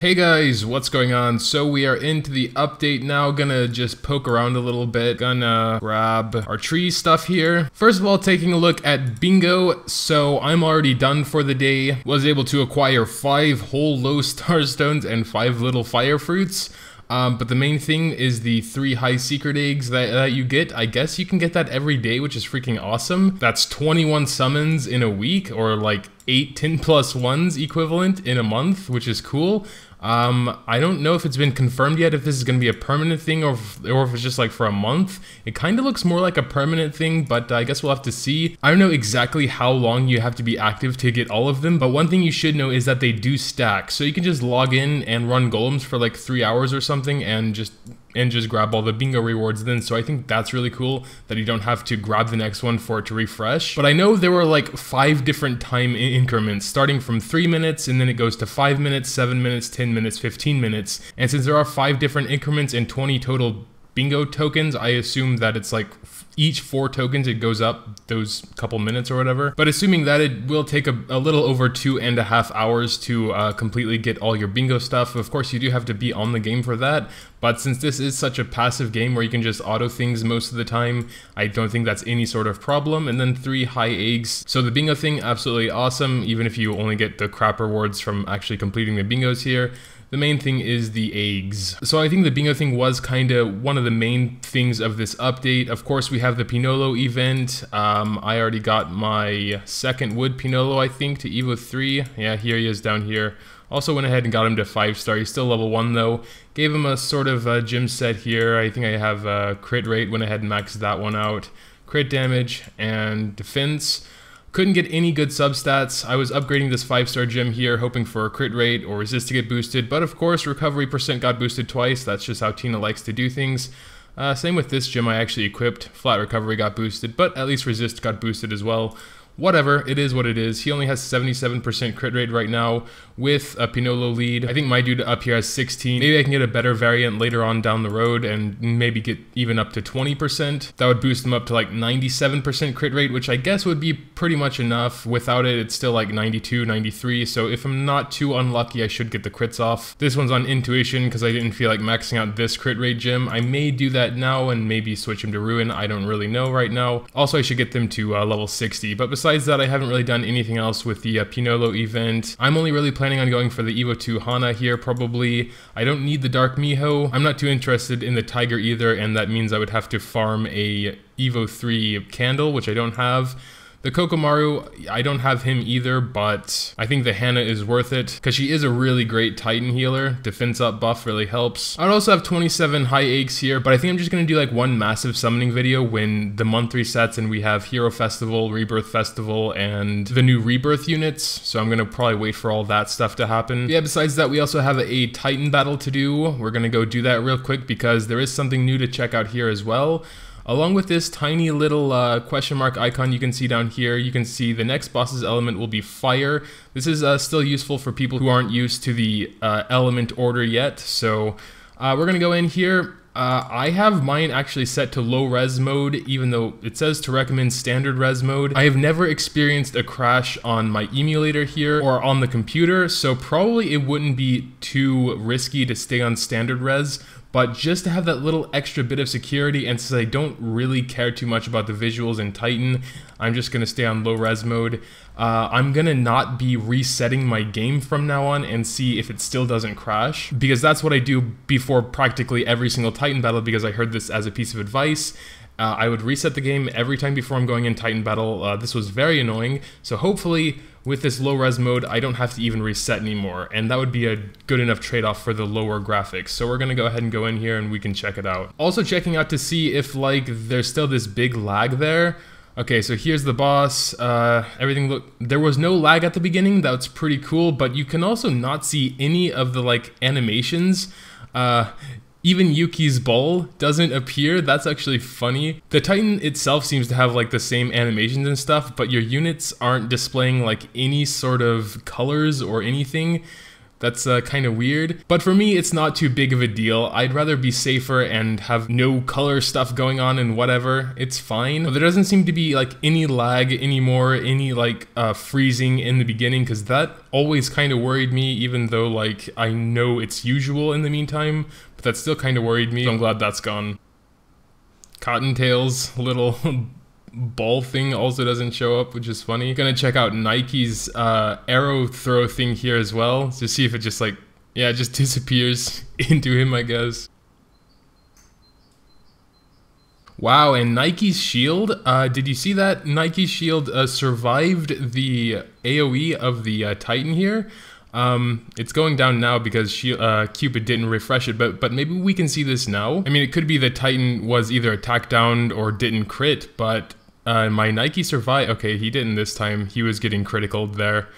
Hey guys, what's going on? So we are into the update now, gonna just poke around a little bit, gonna grab our tree stuff here. First of all, taking a look at bingo, so I'm already done for the day. Was able to acquire 5 whole low star stones and 5 little fire fruits. But the main thing is the 3 high secret eggs that you get. I guess you can get that every day, which is freaking awesome. That's 21 summons in a week, or like 8 10+1s equivalent in a month, which is cool. I don't know if it's been confirmed yet if this is going to be a permanent thing or if it's just like for a month. It kind of looks more like a permanent thing, but I guess we'll have to see. I don't know exactly how long you have to be active to get all of them, but one thing you should know is that they do stack. So you can just log in and run golems for like 3 hours or something and just grab all the bingo rewards then. So I think that's really cool that you don't have to grab the next one for it to refresh. But I know there were like 5 different time increments, starting from 3 minutes, and then it goes to 5 minutes, 7 minutes, 10 minutes, 15 minutes. And since there are 5 different increments and 20 total bingo tokens, I assume that it's like each 4 tokens it goes up those couple minutes or whatever. But assuming that it will take a little over 2.5 hours to completely get all your bingo stuff. Of course you do have to be on the game for that, but since this is such a passive game where you can just auto things most of the time, I don't think that's any sort of problem. And then 3 high eggs. So the bingo thing, absolutely awesome, even if you only get the crap rewards from actually completing the bingos here. The main thing is the eggs. So I think the bingo thing was kind of one of the main things of this update. Of course, we have the Pinolo event. I already got my 2nd wood Pinolo, I think, to Evo 3. Yeah, here he is down here. Also went ahead and got him to 5-star. He's still level 1 though. Gave him a sort of gym set here. I think I have crit rate, went ahead and maxed that one out. Crit damage and defense. Couldn't get any good substats. I was upgrading this 5-star gem here, hoping for a crit rate or resist to get boosted, but of course recovery percent got boosted twice. That's just how Tina likes to do things. Same with this gem I actually equipped. Flat recovery got boosted, but at least resist got boosted as well. Whatever, it is what it is. He only has 77% crit rate right now with a Pinolo lead. I think my dude up here has 16. Maybe I can get a better variant later on down the road and maybe get even up to 20%. That would boost him up to like 97% crit rate, which I guess would be pretty much enough. Without it, it's still like 92, 93. So if I'm not too unlucky, I should get the crits off. This one's on intuition because I didn't feel like maxing out this crit rate gem. I may do that now and maybe switch him to Ruin. I don't really know right now. Also, I should get them to level 60. But besides that, I haven't really done anything else with the Pinolo event. I'm only really planning on going for the Evo 2 Hana here, probably. I don't need the Dark Miho. I'm not too interested in the Tiger either, and that means I would have to farm a Evo 3 Candle, which I don't have. The Kokomaru, I don't have him either, but I think the Hana is worth it because she is a really great Titan healer. Defense up buff really helps. I'd also have 27 high eggs here, but I think I'm just going to do like one massive summoning video when the month resets and we have Hero Festival, Rebirth Festival, and the new Rebirth units. So I'm going to probably wait for all that stuff to happen. Yeah, besides that, we also have a Titan battle to do. We're going to go do that real quick because there is something new to check out here as well. Along with this tiny little question mark icon you can see down here, you can see the next boss's element will be fire. This is still useful for people who aren't used to the element order yet. So we're going to go in here. I have mine actually set to low res mode, even though it says to recommend standard res mode. I have never experienced a crash on my emulator here or on the computer, so probably it wouldn't be too risky to stay on standard res. But just to have that little extra bit of security, and since I don't really care too much about the visuals in Titan, I'm just going to stay on low res mode. I'm going to not be resetting my game from now on and see if it still doesn't crash, because that's what I do before practically every single Titan battle, because I heard this as a piece of advice. I would reset the game every time before I'm going in Titan battle. This was very annoying, so hopefully with this low res mode, I don't have to even reset anymore, and that would be a good enough trade-off for the lower graphics. So we're gonna go ahead and go in here and we can check it out. Also checking out to see if like there's still this big lag there. Okay, so here's the boss. There was no lag at the beginning. That's pretty cool, but you can also not see any of the like animations. Even Yuki's ball doesn't appear. That's actually funny. The Titan itself seems to have like the same animations and stuff, but your units aren't displaying like any sort of colors or anything, That's kind of weird, but for me, it's not too big of a deal. I'd rather be safer and have no color stuff going on and whatever. It's fine. There doesn't seem to be like any lag anymore, any like freezing in the beginning, because that always kind of worried me, even though like I know it's usual in the meantime, but that still kind of worried me. So I'm glad that's gone. Cottontail's little ball thing also doesn't show up, which is funny. Gonna check out Nike's arrow throw thing here as well to see if it just like, yeah, it just disappears into him, I guess. Wow, and Nike's shield, did you see that? Nike's shield survived the AoE of the Titan here. It's going down now because Cupid didn't refresh it, but maybe we can see this now. I mean, it could be the Titan was either attacked down or didn't crit, but my Nike survived. Okay, he didn't this time. He was getting critical there.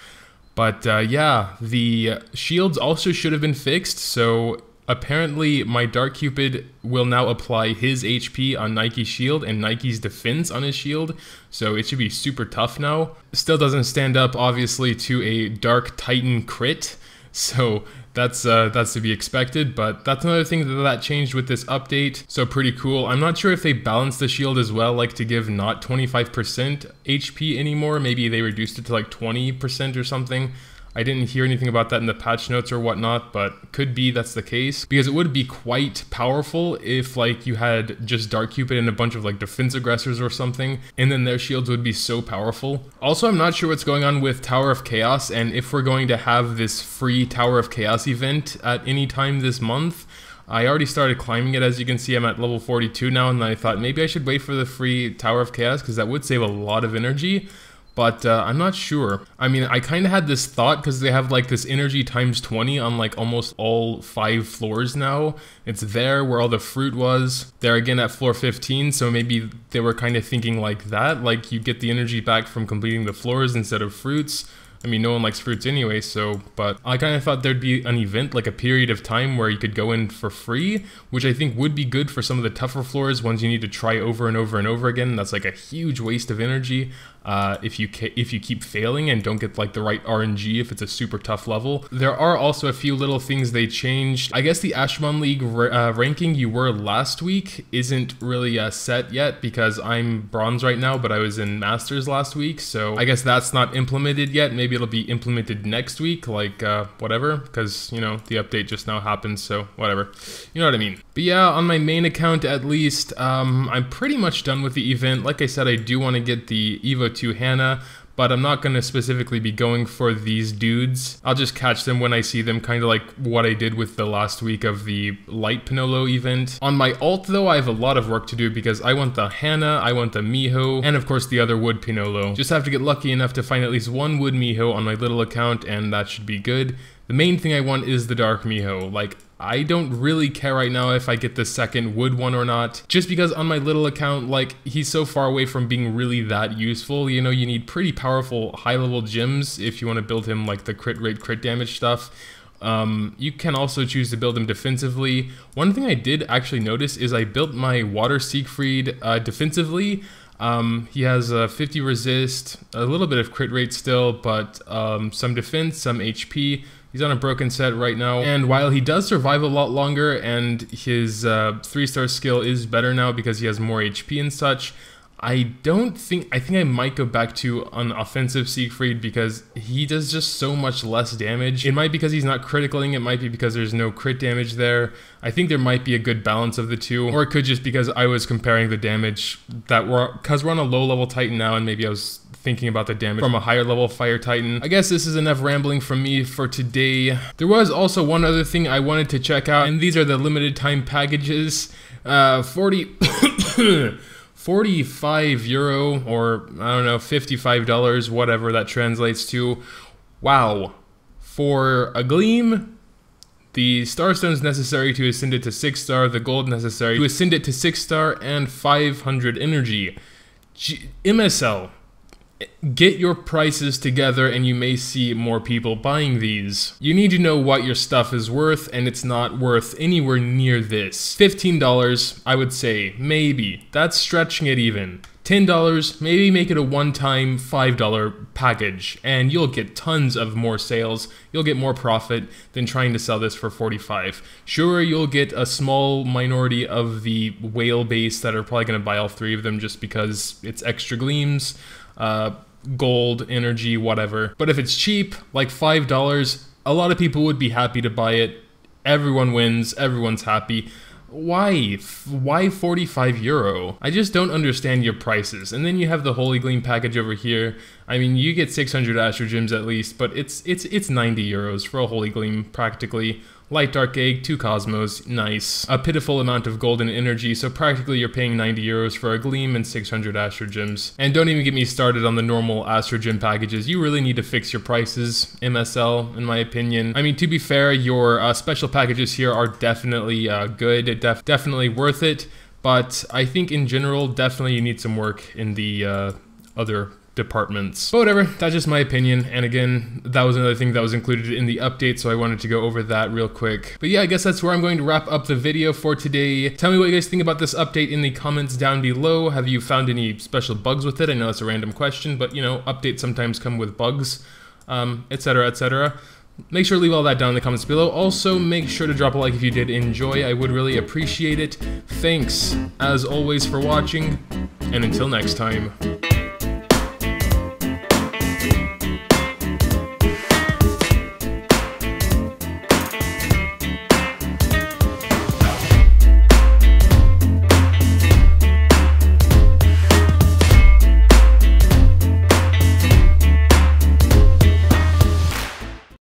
But yeah, the shields also should have been fixed, so apparently my Dark Cupid will now apply his HP on Nike's shield and Nike's defense on his shield, so it should be super tough now. Still doesn't stand up, obviously, to a Dark Titan crit, so that's to be expected, but that's another thing that changed with this update, so pretty cool. I'm not sure if they balanced the shield as well, like to give not 25% HP anymore. Maybe they reduced it to like 20% or something. I didn't hear anything about that in the patch notes or whatnot, but could be that's the case, because it would be quite powerful if like you had just Dark Cupid and a bunch of like defense aggressors or something, and then their shields would be so powerful. Also, I'm not sure what's going on with Tower of Chaos and if we're going to have this free Tower of Chaos event at any time this month. I already started climbing it, as you can see. I'm at level 42 now, and I thought maybe I should wait for the free Tower of Chaos because that would save a lot of energy. But I'm not sure. I mean, I kind of had this thought because they have like this energy times 20 on like almost all 5 floors now. It's there where all the fruit was. They're again at floor 15, so maybe they were kind of thinking like that, like you get the energy back from completing the floors instead of fruits. I mean, no one likes fruits anyway, so, but I kind of thought there'd be an event, like a period of time where you could go in for free, which I think would be good for some of the tougher floors, ones you need to try over and over and over again. That's like a huge waste of energy if you keep failing and don't get like the right RNG if it's a super tough level. There are also a few little things they changed. I guess the Ashman League ranking you were last week isn't really set yet because I'm bronze right now, but I was in Masters last week, so I guess that's not implemented yet. Maybe it'll be implemented next week, like whatever, because you know the update just now happened, so whatever, you know what I mean. But yeah, on my main account at least, I'm pretty much done with the event. Like I said, I do want to get the Evo 2 Hannah, but I'm not going to specifically be going for these dudes. I'll just catch them when I see them, kind of like what I did with the last week of the light Pinolo event. On my alt though, I have a lot of work to do because I want the Hannah, I want the Miho, and of course the other wood Pinolo. Just have to get lucky enough to find at least one wood Miho on my little account, and that should be good. The main thing I want is the dark Miho. Like, I don't really care right now if I get the second wood one or not, just because on my little account, like, he's so far away from being really that useful. You know, you need pretty powerful high-level gems if you want to build him like the crit rate, crit damage stuff. You can also choose to build him defensively. One thing I did actually notice is I built my Water Siegfried defensively. He has 50 resist, a little bit of crit rate still, but some defense, some HP. He's on a broken set right now, and while he does survive a lot longer and his 3-star skill is better now because he has more HP and such, I think I might go back to an offensive Siegfried because he does just so much less damage. It might be because he's not criticaling, it might be because there's no crit damage there. I think there might be a good balance of the two, or it could just because I was comparing the damage because we're on a low level Titan now, and maybe I was thinking about the damage from a higher level Fire Titan. I guess this is enough rambling from me for today. There was also one other thing I wanted to check out, and these are the limited time packages. 45 euro, or I don't know, $55, whatever that translates to. Wow. For a Gleam, the Starstones necessary to ascend it to 6-star, the gold necessary to ascend it to 6-star, and 500 energy. MSL. Get your prices together and you may see more people buying these. You need to know what your stuff is worth, and it's not worth anywhere near this. $15, I would say, maybe. That's stretching it even. $10, maybe make it a one-time $5 package, and you'll get tons of more sales. You'll get more profit than trying to sell this for $45. Sure, you'll get a small minority of the whale base that are probably going to buy all 3 of them just because it's extra gleams, gold, energy, whatever. But if it's cheap, like $5, a lot of people would be happy to buy it. Everyone wins, everyone's happy. Why 45 euro? I just don't understand your prices. And then you have the Holy Gleam package over here. I mean, you get 600 Astro Gems at least, but it's 90 euros for a Holy Gleam practically. Light Dark Egg, 2 Cosmos, nice. A pitiful amount of golden energy, so practically you're paying 90 euros for a Gleam and 600 Astro Gems. And don't even get me started on the normal Astro Gem packages. You really need to fix your prices, MSL, in my opinion. I mean, to be fair, your special packages here are definitely good, definitely worth it, but I think in general, definitely you need some work in the other departments. But whatever, that's just my opinion. And again, that was another thing that was included in the update, so I wanted to go over that real quick. But yeah, I guess that's where I'm going to wrap up the video for today. Tell me what you guys think about this update in the comments down below. Have you found any special bugs with it? I know it's a random question, but you know, updates sometimes come with bugs, etc, etc. Make sure to leave all that down in the comments below. Also, make sure to drop a like if you did enjoy. I would really appreciate it. Thanks, as always, for watching, and until next time.